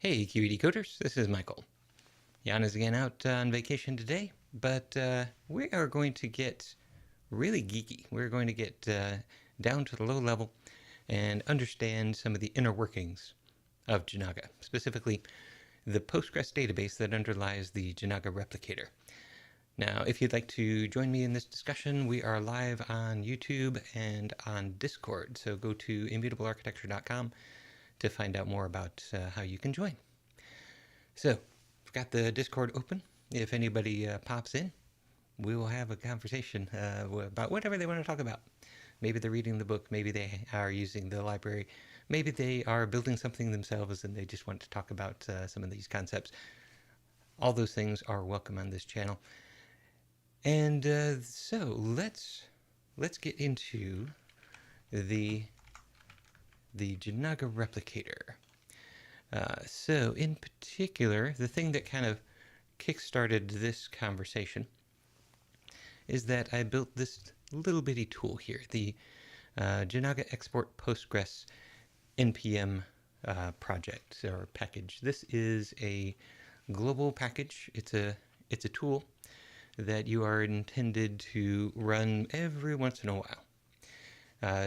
Hey, QED coders, this is Michael. Jan is again out on vacation today, but we are going to get really geeky. We're going to get down to the low level and understand some of the inner workings of Jinaga, specifically the Postgres database that underlies the Jinaga Replicator. Now, if you'd like to join me in this discussion, we are live on YouTube and on Discord, so go to immutablearchitecture.com to find out more about how you can join. So, I've got the Discord open. If anybody pops in, we will have a conversation about whatever they want to talk about. Maybe they're reading the book, maybe they are using the library, maybe they are building something themselves and they just want to talk about some of these concepts. All those things are welcome on this channel. And so let's get into the Jinaga Replicator. So in particular, the thing that kind of kick-started this conversation is that I built this little bitty tool here, the Jinaga Export Postgres NPM project or package. This is a global package. It's a tool that you are intended to run every once in a while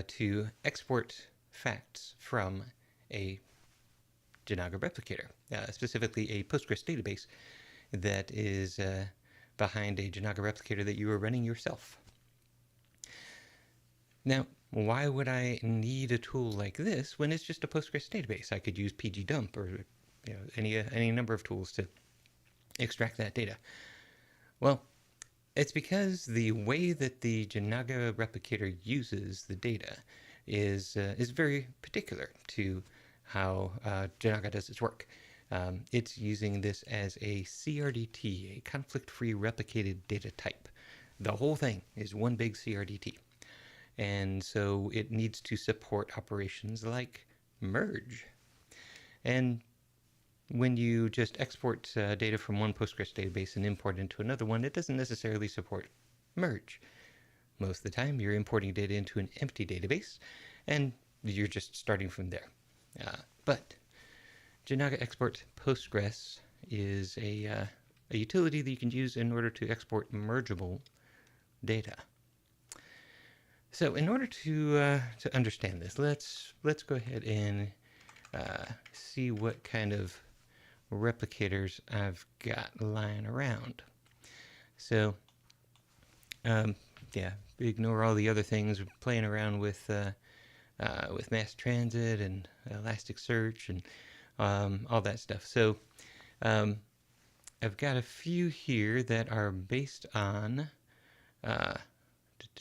to export facts from a Jinaga Replicator, specifically a Postgres database that is behind a Jinaga Replicator that you are running yourself. Now, why would I need a tool like this when it's just a Postgres database? I could use pgdump or any number of tools to extract that data. Well, it's because the way that the Jinaga Replicator uses the data is very particular to how Jinaga does its work. It's using this as a CRDT, a conflict-free replicated data type. The whole thing is one big CRDT. And so it needs to support operations like merge. And when you just export data from one Postgres database and import into another one, it doesn't necessarily support merge. Most of the time, you're importing data into an empty database, and you're just starting from there. But Jinaga Export Postgres is a utility that you can use in order to export mergeable data. So in order to understand this, let's go ahead and see what kind of replicators I've got lying around. So yeah, ignore all the other things, playing around with mass transit and Elasticsearch and all that stuff. So I've got a few here that are based on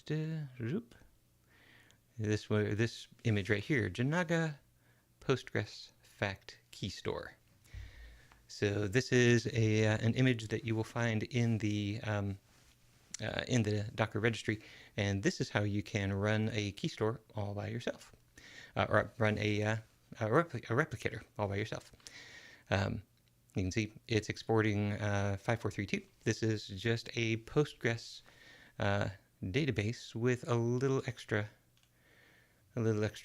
this image right here, Jinaga Postgres Fact Key Store. So this is an image that you will find in the Docker registry, and this is how you can run a key store all by yourself, or run a replicator all by yourself. You can see it's exporting 5432. This is just a Postgres database with a little extra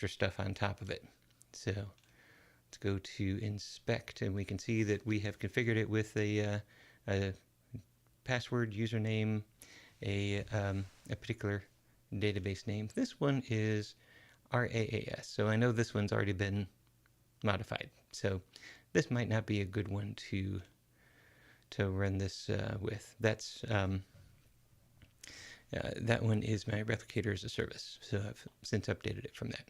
stuff on top of it. So let's go to inspect, and we can see that we have configured it with a password, username, a particular database name. This one is RAAS, so I know this one's already been modified. So this might not be a good one to run this with. That's that one is my replicator as a service, so I've since updated it from that.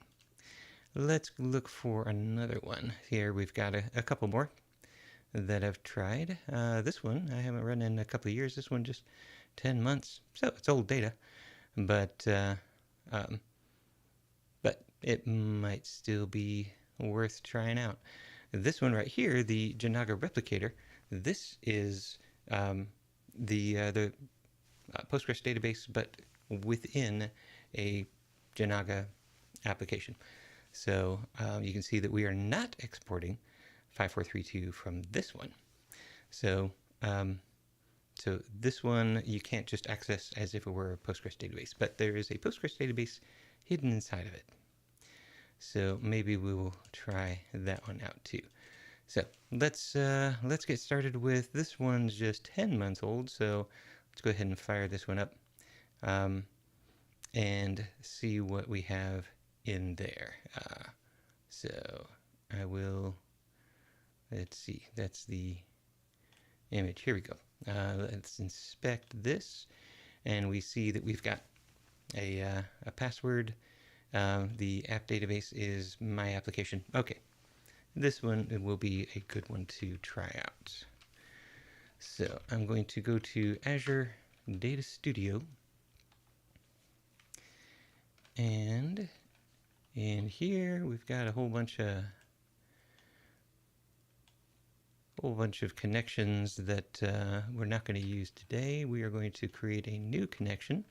Let's look for another one. Here we've got a couple more that I've tried. This one I haven't run in a couple of years. This one just 10 months, so it's old data, but it might still be worth trying out. This one right here, the Jinaga Replicator, this is the Postgres database, but within a Jinaga application. So you can see that we are not exporting 5432 from this one. So so this one you can't just access as if it were a Postgres database, but there is a Postgres database hidden inside of it. So maybe we will try that one out too. So let's get started with this one's just 10 months old. So let's go ahead and fire this one up and see what we have in there. So I will, let's see, that's the image. Here we go. Let's inspect this, and we see that we've got a password. The app database is my application. Okay, this one will be a good one to try out. So I'm going to go to Azure Data Studio, and in here we've got a whole bunch of connections that we're not going to use today. We are going to create a new connection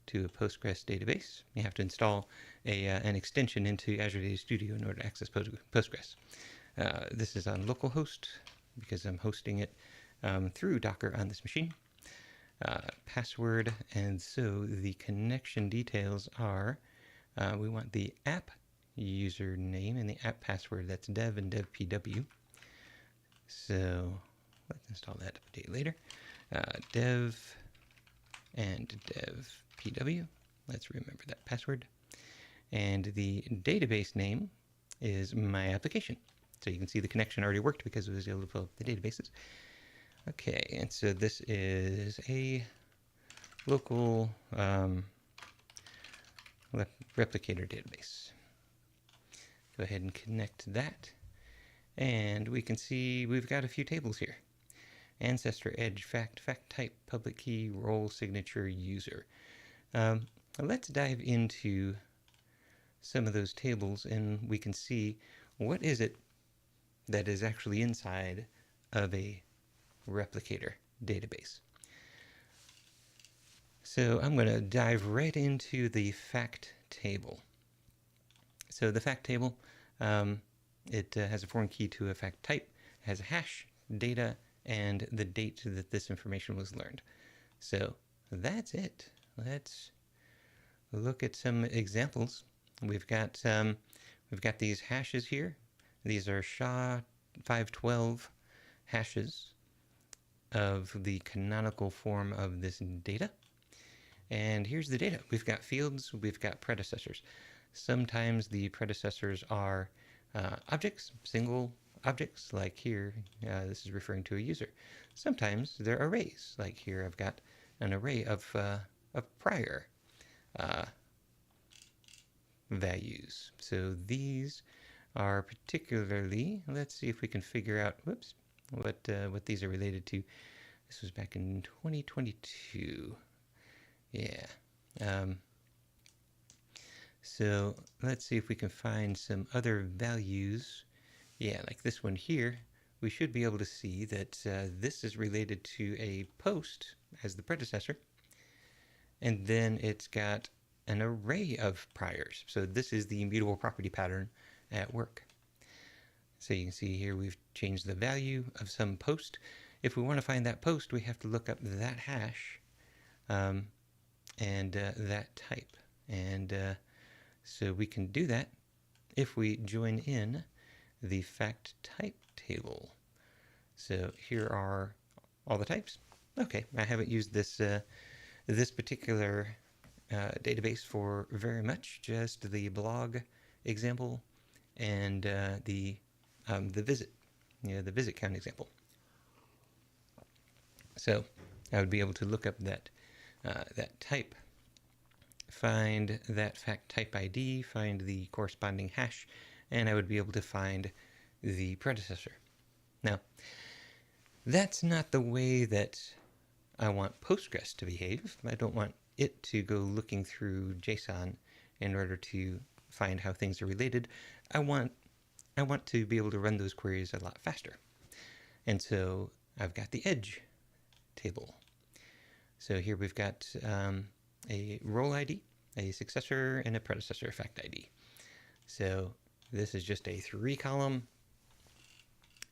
to a Postgres database. You have to install an extension into Azure Data Studio in order to access Postgres. This is on localhost because I'm hosting it through Docker on this machine. Password, and so the connection details are we want the app username and the app password. That's dev and dev pw. So let's install that update later. Dev and dev pw. Let's remember that password. And the database name is my application. So you can see the connection already worked because it was able to pull up the databases. Okay, and so this is a local replicator database. Go ahead and connect that. And we can see we've got a few tables here. Ancestor, edge, fact, fact type, public key, role, signature, user. Let's dive into some of those tables, and we can see what is it that is actually inside of a replicator database. So I'm going to dive right into the fact table. So the fact table, it has a foreign key to a fact type, has a hash, data, and the date that this information was learned. So that's it. Let's look at some examples. We've got these hashes here. These are SHA-512 hashes of the canonical form of this data. And here's the data. We've got fields, we've got predecessors. Sometimes the predecessors are objects, single objects, like here, this is referring to a user. Sometimes they're arrays, like here I've got an array of prior values. So these are particularly, let's see if we can figure out, what these are related to. This was back in 2022. Yeah. So let's see if we can find some other values. Yeah, like this one here, we should be able to see that this is related to a post as the predecessor, and then it's got an array of priors. So this is the immutable property pattern at work. So you can see here we've changed the value of some post. If we want to find that post, we have to look up that hash and that type. And so we can do that if we join in the fact type table. So here are all the types. Okay, I haven't used this this particular database for very much, just the blog example and the visit, the visit count example. So I would be able to look up that that type, find that fact type ID, find the corresponding hash, and I would be able to find the predecessor. Now, that's not the way that I want Postgres to behave. I don't want it to go looking through JSON in order to find how things are related. I want to be able to run those queries a lot faster. And so I've got the edge table. So here we've got a role ID, a successor, and a predecessor fact ID. So this is just a 3-column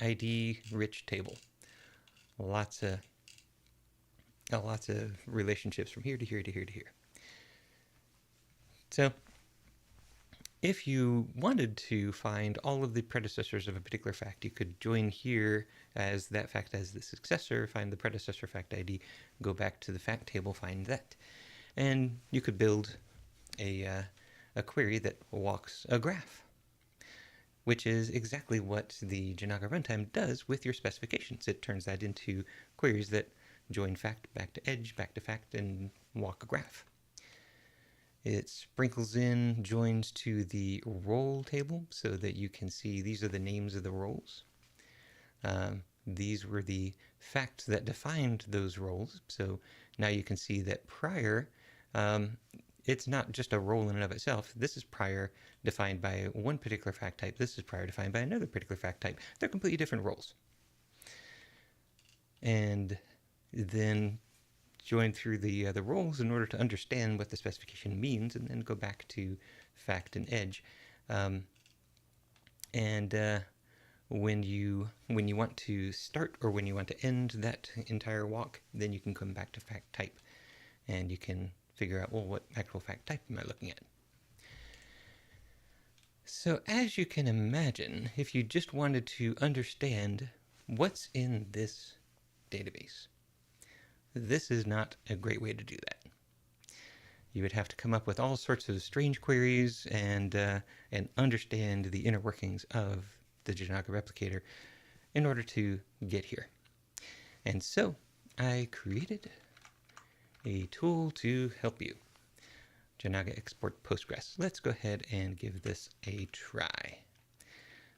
ID-rich table. Lots of relationships from here to here to here to here. So If you wanted to find all of the predecessors of a particular fact, you could join here as that fact as the successor, find the predecessor fact ID, go back to the fact table, find that. And you could build a query that walks a graph, which is exactly what the Jinaga runtime does with your specifications. It turns that into queries that join fact back to edge, back to fact, and walk a graph. It sprinkles in joins to the role table so that you can see these are the names of the roles. These were the facts that defined those roles. So now you can see that prior, it's not just a role in and of itself. This is prior defined by one particular fact type. This is prior defined by another particular fact type. They're completely different roles. And then join through the roles in order to understand what the specification means, and then go back to fact and edge. When you want to start or when you want to end that entire walk, then you can come back to fact type, and you can figure out, well, what actual fact type am I looking at? So as you can imagine, if you just wanted to understand what's in this database, this is not a great way to do that. You would have to come up with all sorts of strange queries and understand the inner workings of the Jinaga Replicator in order to get here. And so I created a tool to help you. Jinaga Export Postgres. Let's go ahead and give this a try.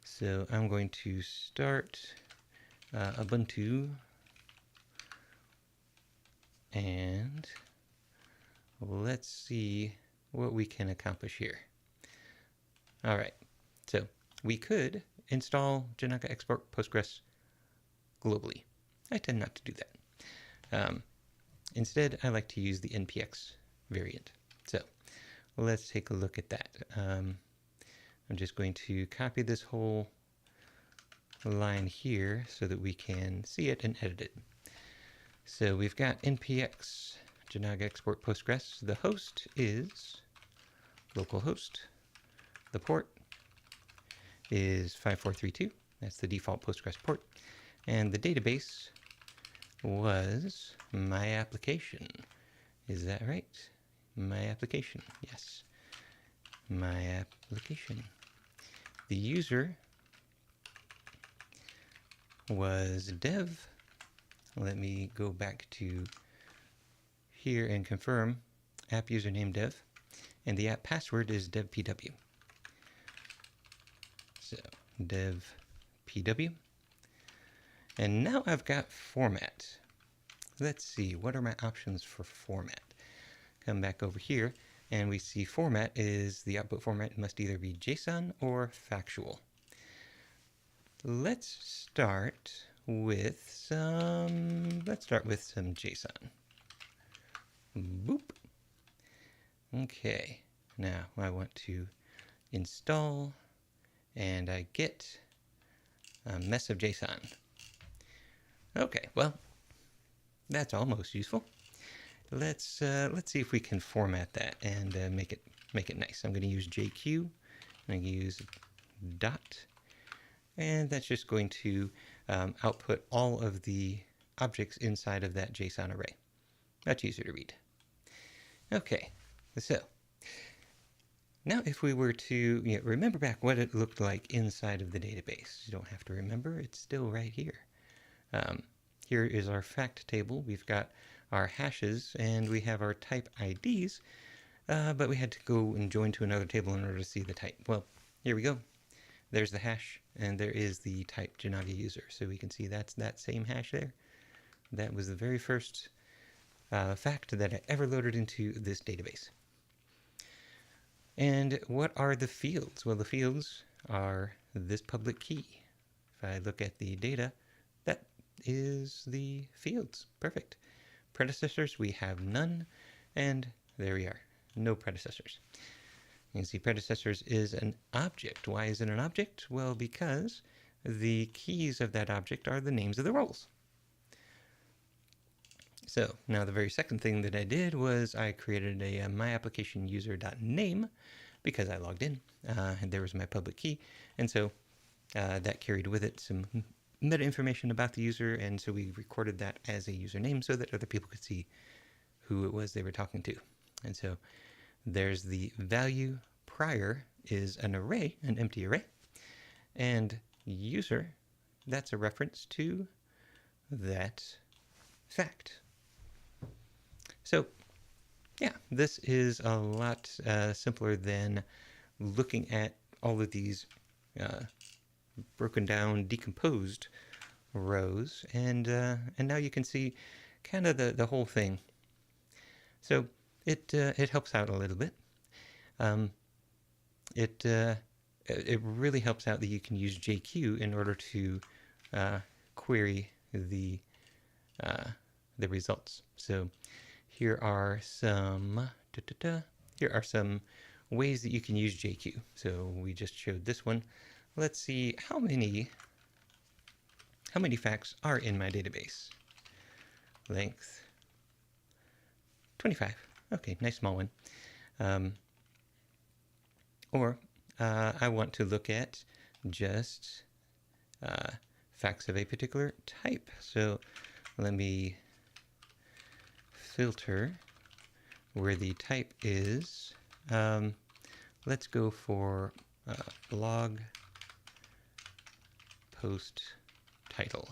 So I'm going to start Ubuntu, and let's see what we can accomplish here. All right, so we could install Jinaga Export Postgres globally. I tend not to do that. Instead, I like to use the npx variant. So let's take a look at that. I'm just going to copy this whole line here so that we can see it and edit it. So we've got npx Jinaga Export Postgres. The host is localhost. The port is 5432. That's the default Postgres port. And the database was my application. Is that right? My application. Yes. My application. The user was dev. Let me go back to here and confirm app username dev, and the app password is devpw. So devpw. And now I've got format. Let's see, what are my options for format? Come back over here, and we see format is the output format must either be JSON or factual. Let's start with some JSON. Boop. Okay, now I want to install, and I get a mess of JSON. Okay, well, that's almost useful. Let's see if we can format that and make it nice. I'm going to use JQ. I'm going to use dot, and that's just going to output all of the objects inside of that JSON array. That's easier to read. Okay, so now if we were to remember back what it looked like inside of the database. You don't have to remember, it's still right here. Here is our fact table. We've got our hashes, and we have our type IDs, but we had to go and join to another table in order to see the type. Well, here we go. There's the hash, and there is the type Jinaga user. So we can see that's that same hash there. That was the very first fact that I ever loaded into this database. And what are the fields? Well, the fields are this public key. If I look at the data, that is the fields. Perfect. Predecessors, we have none, and there we are. No predecessors. You can see predecessors is an object. Why is it an object? Well, because the keys of that object are the names of the roles. So now the very second thing that I did was I created a myApplicationUser.name because I logged in, and there was my public key, and so that carried with it some meta information about the user, and so we recorded that as a username so that other people could see who it was they were talking to. And so there's the value. Prior is an array, an empty array, and user, that's a reference to that fact. So yeah, this is a lot simpler than looking at all of these broken down, decomposed rows, and now you can see kind of the whole thing. So it helps out a little bit. It really helps out that you can use JQ in order to query the results. So here are some ways that you can use JQ. So we just showed this one. Let's see how many facts are in my database. Length 25. Okay, nice small one. Or I want to look at just facts of a particular type. So let me filter where the type is. Let's go for blog post title.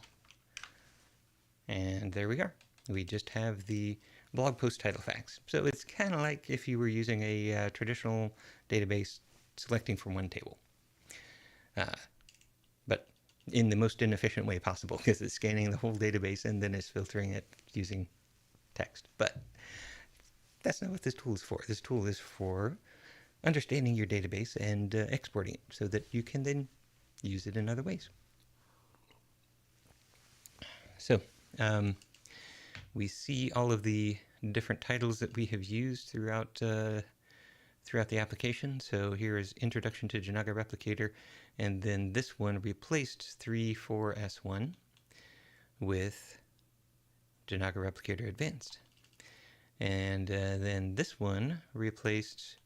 And there we are. We just have the blog post title facts. So it's kind of like if you were using a traditional database selecting from one table. But in the most inefficient way possible, because it's scanning the whole database and then it's filtering it using text. But that's not what this tool is for. This tool is for understanding your database and exporting it so that you can then use it in other ways. So we see all of the different titles that we have used throughout the application. So here is Introduction to Jinaga Replicator, and then this one replaced 3.4s1 with Jinaga Replicator Advanced. And then this one replaced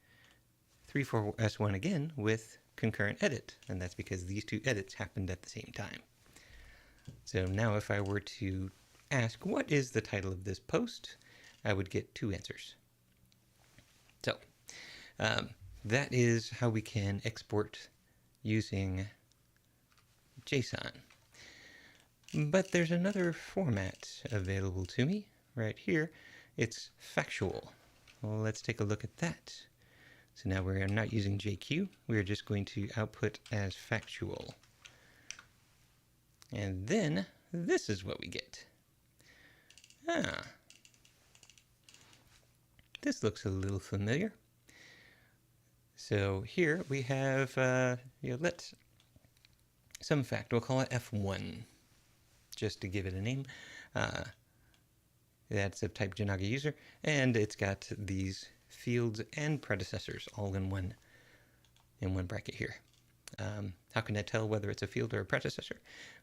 3.4s1 again with Concurrent Edit, and that's because these two edits happened at the same time. So now if I were to ask, what is the title of this post, I would get two answers. So that is how we can export using JSON. But there's another format available to me right here. It's factual. Well, let's take a look at that. So now we're not using JQ. We're just going to output as factual. And then this is what we get. This looks a little familiar. So here we have, let's some fact. We'll call it F1, just to give it a name. That's of type Jinaga user, and it's got these fields and predecessors all in one bracket here. How can I tell whether it's a field or a predecessor?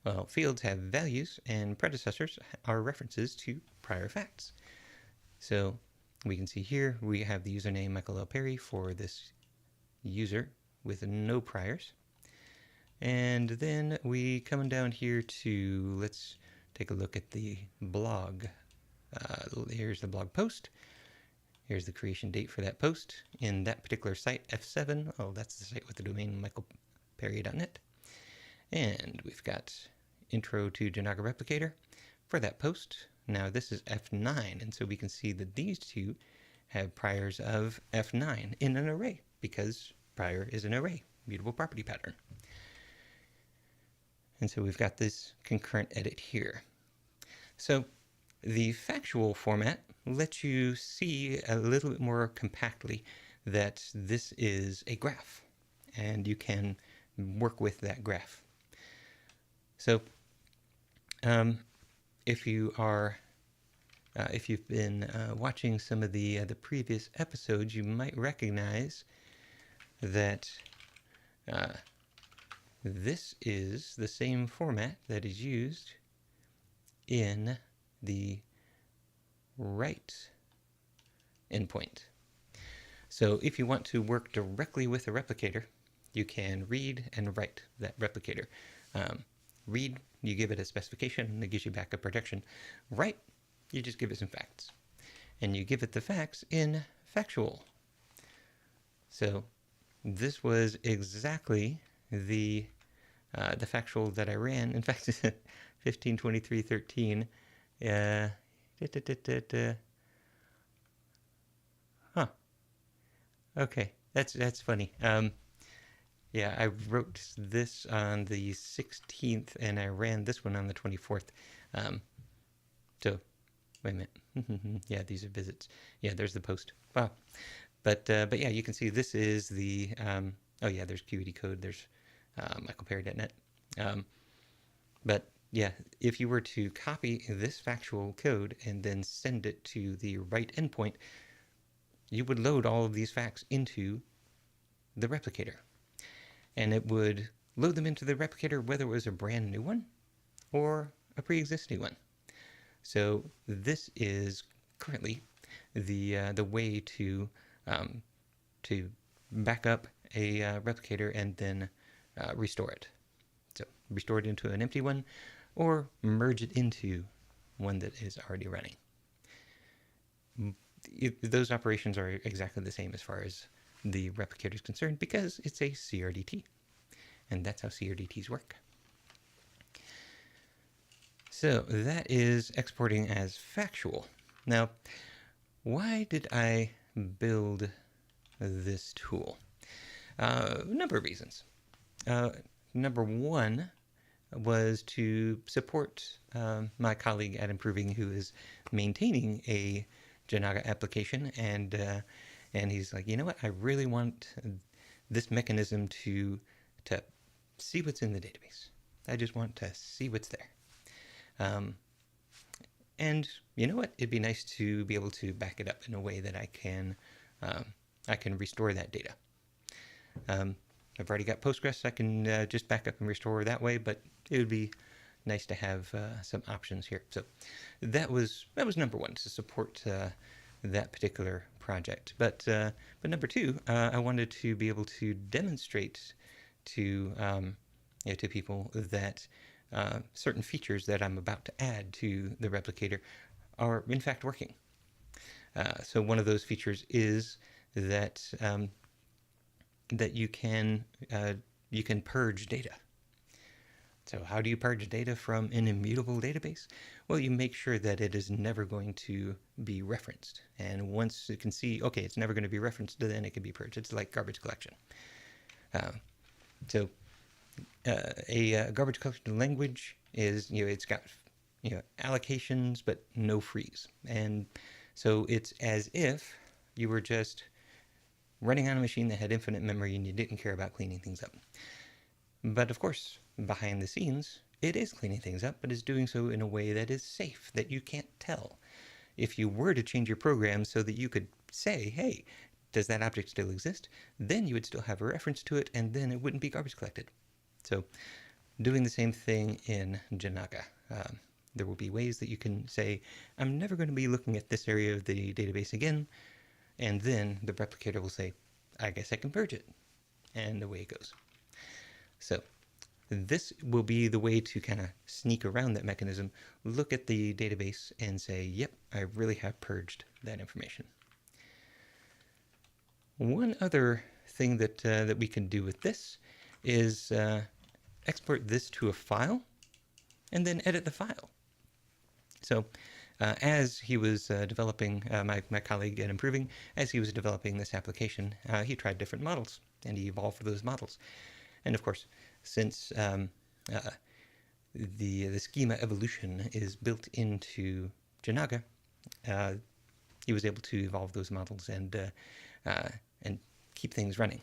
Well, fields have values, and predecessors are references to prior facts. So we can see here we have the username Michael L. Perry for this user with no priors. And then we come down here to, let's take a look at the blog. Here's the blog post. Here's the creation date for that post. In that particular site, F7, oh, that's the site with the domain michaelperry.net. And we've got intro to Jinaga Replicator for that post. Now this is F9, and so we can see that these two have priors of F9 in an array, because prior is an array, mutable property pattern. And so we've got this concurrent edit here. So the factual format lets you see a little bit more compactly that this is a graph, and you can work with that graph. So if you've been watching some of the previous episodes, you might recognize that this is the same format that is used in the write endpoint. So if you want to work directly with a replicator, you can read and write that replicator. Read, you give it a specification that gives you backup protection. Write, you just give it some facts. And you give it the facts in factual. So this was exactly the factual that I ran. In fact, 1523.13. Huh. Okay, that's funny. Yeah, I wrote this on the 16th, and I ran this one on the 24th. So, wait a minute. Yeah, these are visits. Yeah, there's the post. Wow. But yeah, you can see this is the, oh yeah, there's QED code. There's michaelperry.net. But yeah, if you were to copy this factual code and then send it to the right endpoint, you would load all of these facts into the replicator. And it would load them into the replicator whether it was a brand new one or a pre-existing one. So this is currently the way to back up a replicator and then restore it. So restore it into an empty one or merge it into one that is already running. Those operations are exactly the same as far as the replicator is concerned because it's a CRDT. And that's how CRDTs work. So that is exporting as factual. Now, why did I build this tool? A number of reasons. Number one was to support my colleague at Improving who is maintaining a Jinaga application, and he's like, you know what, I really want this mechanism to see what's in the database. I just want to see what's there. And you know what, it'd be nice to be able to back it up in a way that I can restore that data. I've already got Postgres. I can just back up and restore that way, but it would be nice to have some options here. So that was number one, to support that particular project. But number two, I wanted to be able to demonstrate to to people that certain features that I'm about to add to the replicator are in fact working. So one of those features is that that you can purge data. So how do you purge data from an immutable database? Well, you make sure that it is never going to be referenced. And once it can see, okay, it's never going to be referenced, then it can be purged. It's like garbage collection. So a garbage collection language is, it's got, allocations, but no freeze. And so it's as if you were just running on a machine that had infinite memory and you didn't care about cleaning things up. But of course, behind the scenes, it is cleaning things up, but is doing so in a way that is safe, that you can't tell. If you were to change your program so that you could say, hey, does that object still exist? Then you would still have a reference to it, and then it wouldn't be garbage collected. So doing the same thing in Jinaga. There will be ways that you can say, I'm never going to be looking at this area of the database again, and then the replicator will say, I guess I can purge it. And away it goes. So this will be the way to kind of sneak around that mechanism, look at the database and say, yep, I really have purged that information. One other thing that we can do with this is export this to a file and then edit the file. So as he was developing, my colleague at Improving, as he was developing this application, he tried different models and he evolved for those models. And of course, since the schema evolution is built into Jinaga, he was able to evolve those models and keep things running.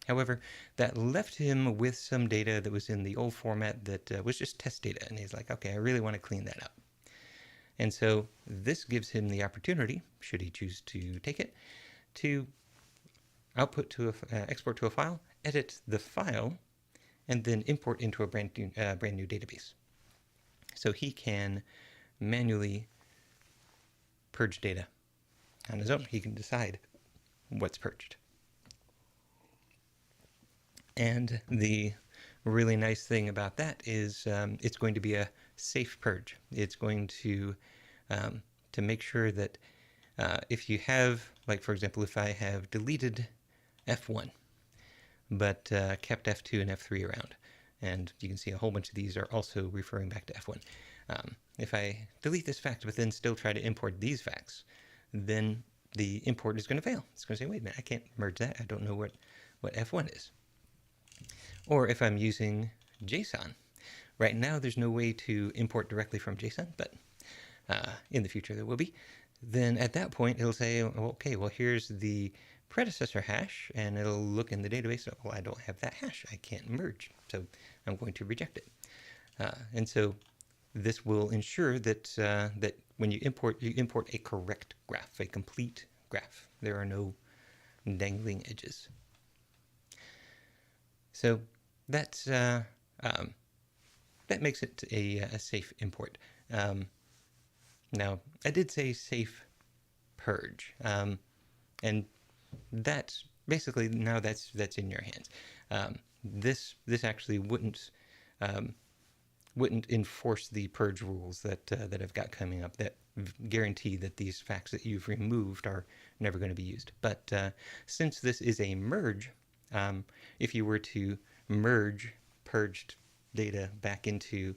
However, that left him with some data that was in the old format that was just test data, and he's like, okay, I really want to clean that up. And so this gives him the opportunity, should he choose to take it, to output to export to a file, edit the file, and then import into a brand new database. So he can manually purge data on his own. He can decide what's purged. And the really nice thing about that is it's going to be a safe purge. It's going to make sure that if you have, like for example, if I have deleted F1 but kept F2 and F3 around, and you can see a whole bunch of these are also referring back to F1. If I delete this fact but then still try to import these facts, then the import is going to fail. It's going to say, wait a minute, I can't merge that. I don't know what F1 is. Or if I'm using JSON, right now there's no way to import directly from JSON, but in the future there will be. Then at that point it'll say, okay, well here's the predecessor hash, and it'll look in the database. Well, I don't have that hash. I can't merge, so I'm going to reject it. And so this will ensure that that when you import a correct graph, a complete graph. There are no dangling edges. So that's that makes it a safe import. Now, I did say safe purge, and that's basically now that's in your hands. This actually wouldn't enforce the purge rules that I've got coming up that guarantee that these facts that you've removed are never going to be used. But since this is a merge, if you were to merge purged data back into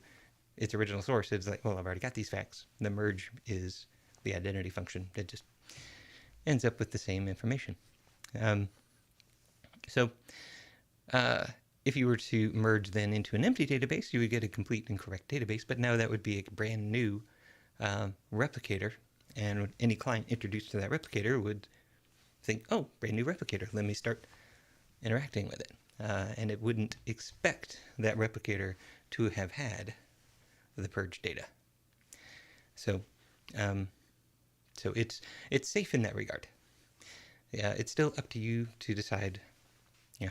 its original source, it's like, well, I've already got these facts. The merge is the identity function. It just ends up with the same information. If you were to merge then into an empty database, you would get a complete and correct database, but now that would be a brand new replicator, and any client introduced to that replicator would think, oh, brand new replicator, let me start interacting with it. And it wouldn't expect that replicator to have had the purge data. So it's safe in that regard. It's still up to you to decide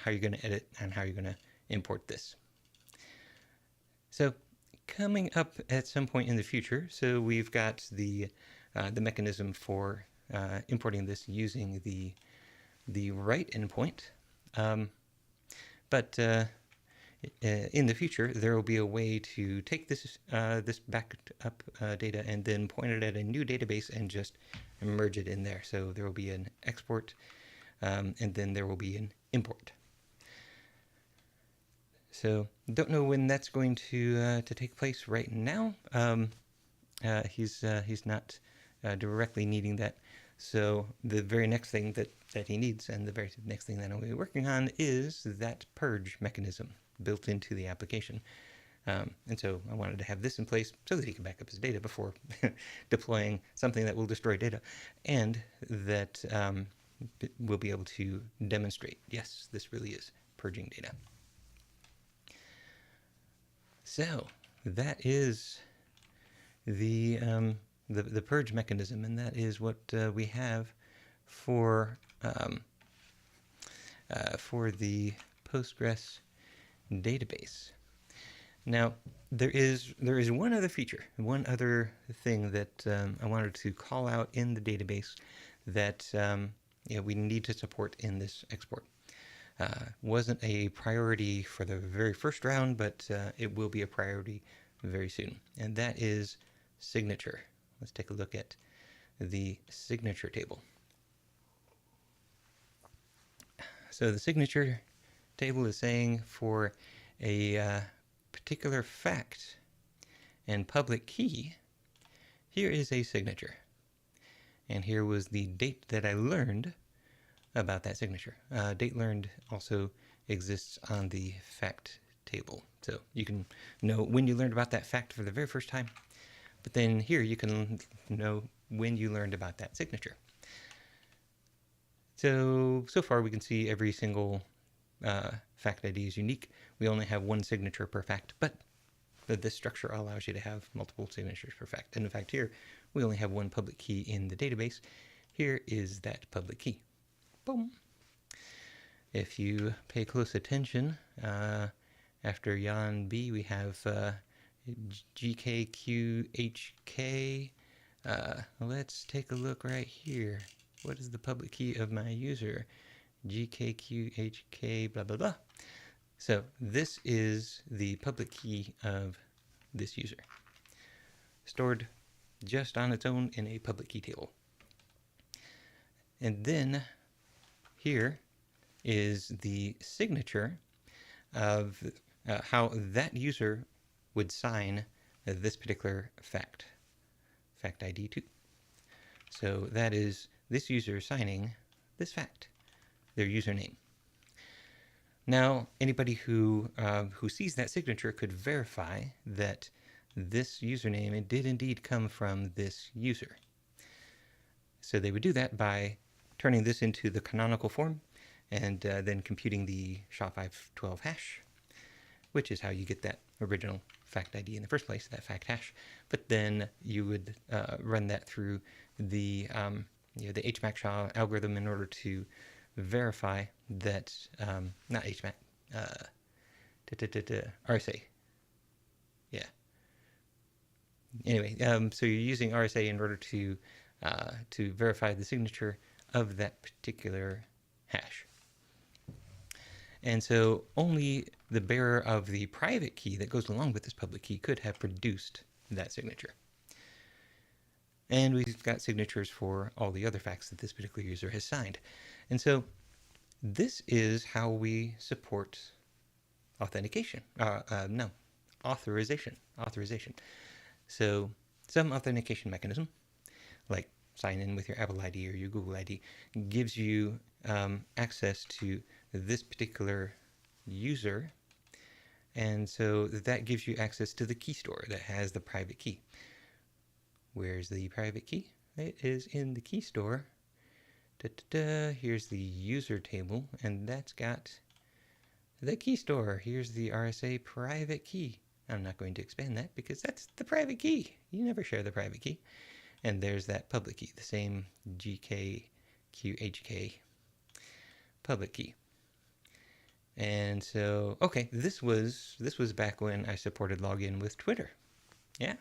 how you're going to edit and how you're going to import this. So coming up at some point in the future, so we've got the mechanism for importing this using the write endpoint. But in the future, there will be a way to take this this backed up data and then point it at a new database and just merge it in there. So there will be an export, and then there will be an import. So don't know when that's going to take place right now. He's not directly needing that. So the very next thing that he needs, and the very next thing that I'll be working on, is that purge mechanism built into the application. And so I wanted to have this in place so that he can back up his data before deploying something that will destroy data, and that we'll be able to demonstrate, yes, this really is purging data. So that is the purge mechanism, and that is what we have for the Postgres database. Now there is one other feature, one other thing that I wanted to call out in the database that we need to support in this export. Wasn't a priority for the very first round, but it will be a priority very soon, and that is signature. Let's take a look at the signature table. So the signature table is saying for a particular fact and public key, here is a signature. And here was the date that I learned about that signature. Date learned also exists on the fact table. So you can know when you learned about that fact for the very first time, but then here you can know when you learned about that signature. So far we can see every single fact ID is unique. We only have one signature per fact, but this structure allows you to have multiple signatures per fact. And in fact here, we only have one public key in the database. Here is that public key. Boom. If you pay close attention, after Jan B, we have GKQHK. Let's take a look right here. what is the public key of my user? GKQHK blah blah blah. So this is the public key of this user, stored just on its own in a public key table. And then here is the signature of how that user would sign this particular fact ID 2. So that is this user signing this fact, their username. Now, anybody who sees that signature could verify that this username did indeed come from this user. So they would do that by turning this into the canonical form and then computing the SHA-512 hash, which is how you get that original fact ID in the first place, that fact hash. But then you would run that through the the HMAC-SHA algorithm in order to verify that, not HMAC, RSA. Yeah. Anyway, so you're using RSA in order to verify the signature of that particular hash. And so only the bearer of the private key that goes along with this public key could have produced that signature. And we've got signatures for all the other facts that this particular user has signed. And so this is how we support authentication. Authorization. So some authentication mechanism, like sign in with your Apple ID or your Google ID, gives you access to this particular user. And so that gives you access to the key store that has the private key. Where's the private key? It is in the key store. Here's the user table, and that's got the key store. Here's the RSA private key. I'm not going to expand that because that's the private key. You never share the private key. And there's that public key, the same GKQHK public key. And so, okay, this was back when I supported login with Twitter. Yeah.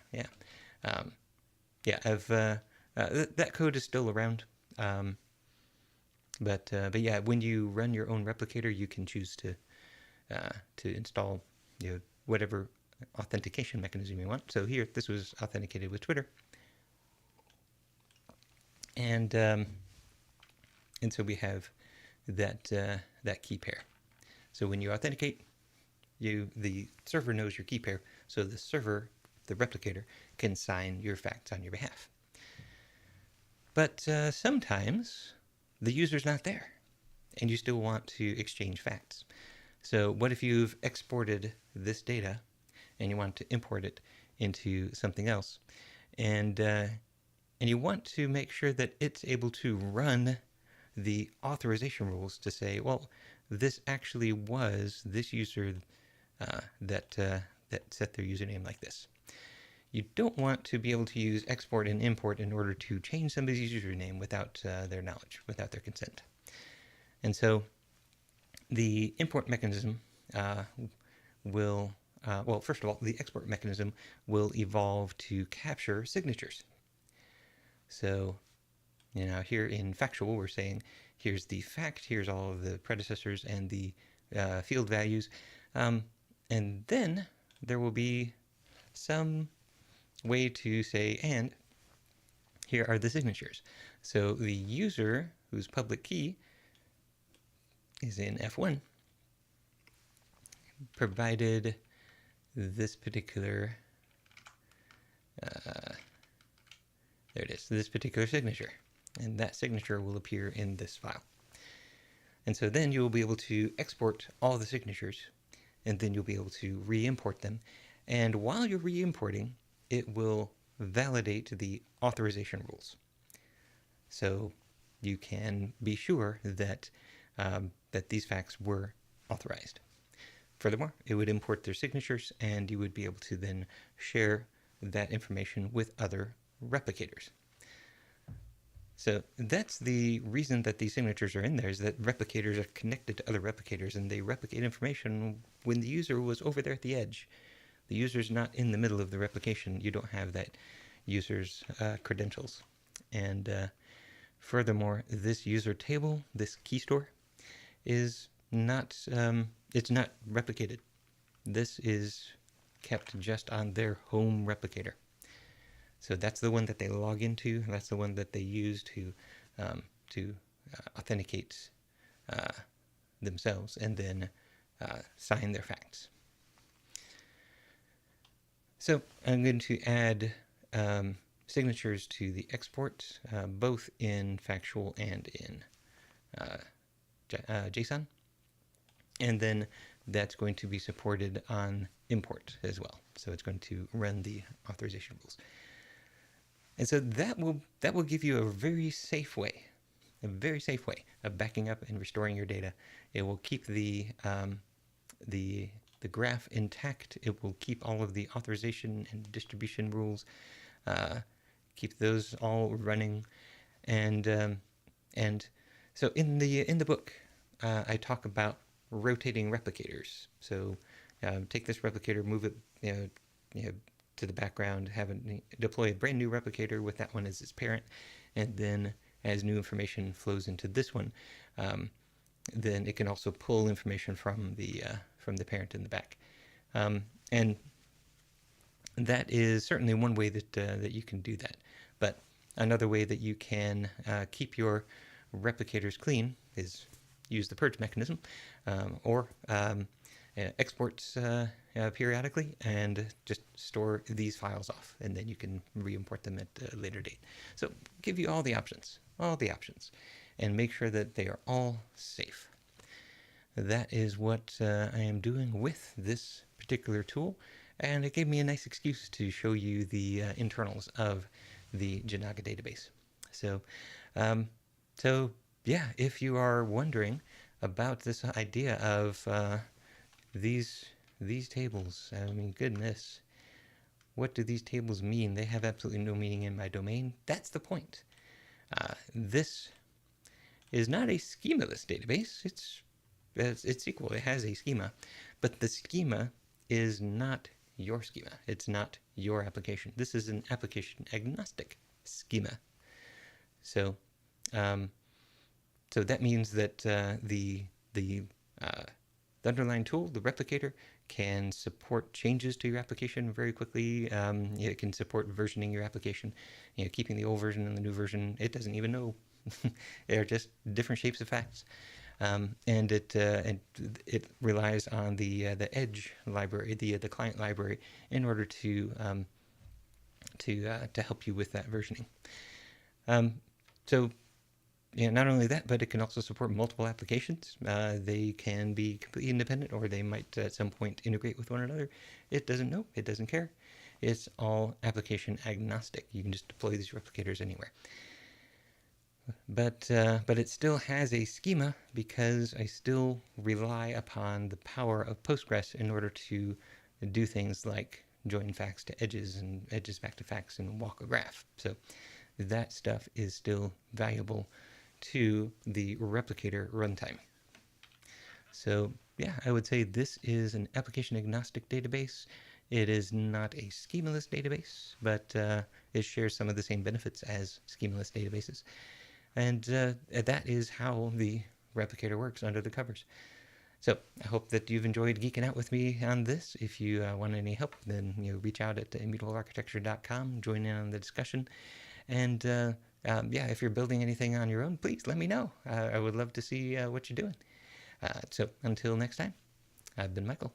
That code is still around. But yeah, when you run your own replicator, you can choose to install whatever authentication mechanism you want. So here, this was authenticated with Twitter, and so we have that key pair. So when you authenticate, the server knows your key pair, so the server, the replicator, can sign your facts on your behalf. But sometimes the user's not there, and you still want to exchange facts. So what if you've exported this data and you want to import it into something else, and you want to make sure that it's able to run the authorization rules to say, well, this actually was this user that set their username like this. You don't want to be able to use export and import in order to change somebody's username without their knowledge, without their consent. And so the import mechanism will, well, first of all, the export mechanism will evolve to capture signatures. So, here in factual, we're saying, here's the fact, here's all of the predecessors and the field values. And then there will be some way to say, and here are the signatures. So the user whose public key is in F1 provided this particular, there it is, this particular signature. And that signature will appear in this file. And so then you will be able to export all the signatures, and then you'll be able to re-import them. And while you're re-importing, it will validate the authorization rules. So you can be sure that that these facts were authorized. Furthermore, it would import their signatures, and you would be able to then share that information with other replicators. So that's the reason that these signatures are in there, is that replicators are connected to other replicators, and they replicate information when the user was over there at the edge. The user's not in the middle of the replication. You don't have that user's credentials. And Furthermore, this user table, this key store, is not, it's not replicated. This is kept just on their home replicator. So that's the one that they log into. That's the one that they use to authenticate themselves and then sign their facts. So I'm going to add signatures to the export, both in factual and in JSON. And then that's going to be supported on import as well. So it's going to run the authorization rules. And so that will give you a very safe way of backing up and restoring your data. It will keep the graph intact. It will keep all of the authorization and distribution rules, keep those all running, and so in the book, I talk about rotating replicators. So take this replicator, move it to the background, have it deploy a brand new replicator with that one as its parent, and then as new information flows into this one, then it can also pull information from the parent in the back, and that is certainly one way that you can do that. But another way that you can keep your replicators clean is use the purge mechanism, or exports periodically, and just store these files off, and then you can re-import them at a later date. So give you all the options, and make sure that they are all safe. That is what I am doing with this particular tool, and it gave me a nice excuse to show you the internals of the Jinaga database. So, yeah, if you are wondering about this idea of these tables, I mean, goodness, what do these tables mean? They have absolutely no meaning in my domain. That's the point. This is not a schemaless database. It's SQL. It has a schema, but the schema is not your schema. It's not your application. This is an application agnostic schema. So, so that means that the underlying tool, the replicator, can support changes to your application very quickly. It can support versioning your application, keeping the old version and the new version. It doesn't even know. They're just different shapes of facts. And it relies on the Edge library, the client library, in order to help you with that versioning. So not only that, but it can also support multiple applications. They can be completely independent, or they might at some point integrate with one another. It doesn't know. It doesn't care. It's all application agnostic. You can just deploy these replicators anywhere. But it still has a schema, because I still rely upon the power of Postgres in order to do things like join facts to edges and edges back to facts and walk a graph. So that stuff is still valuable to the replicator runtime. So yeah, I would say this is an application agnostic database. It is not a schemaless database, but it shares some of the same benefits as schemaless databases. And that is how the replicator works under the covers. So I hope that you've enjoyed geeking out with me on this. If you want any help, then reach out at immutablearchitecture.com, join in on the discussion. And yeah, if you're building anything on your own, please let me know. I would love to see what you're doing. So until next time, I've been Michael.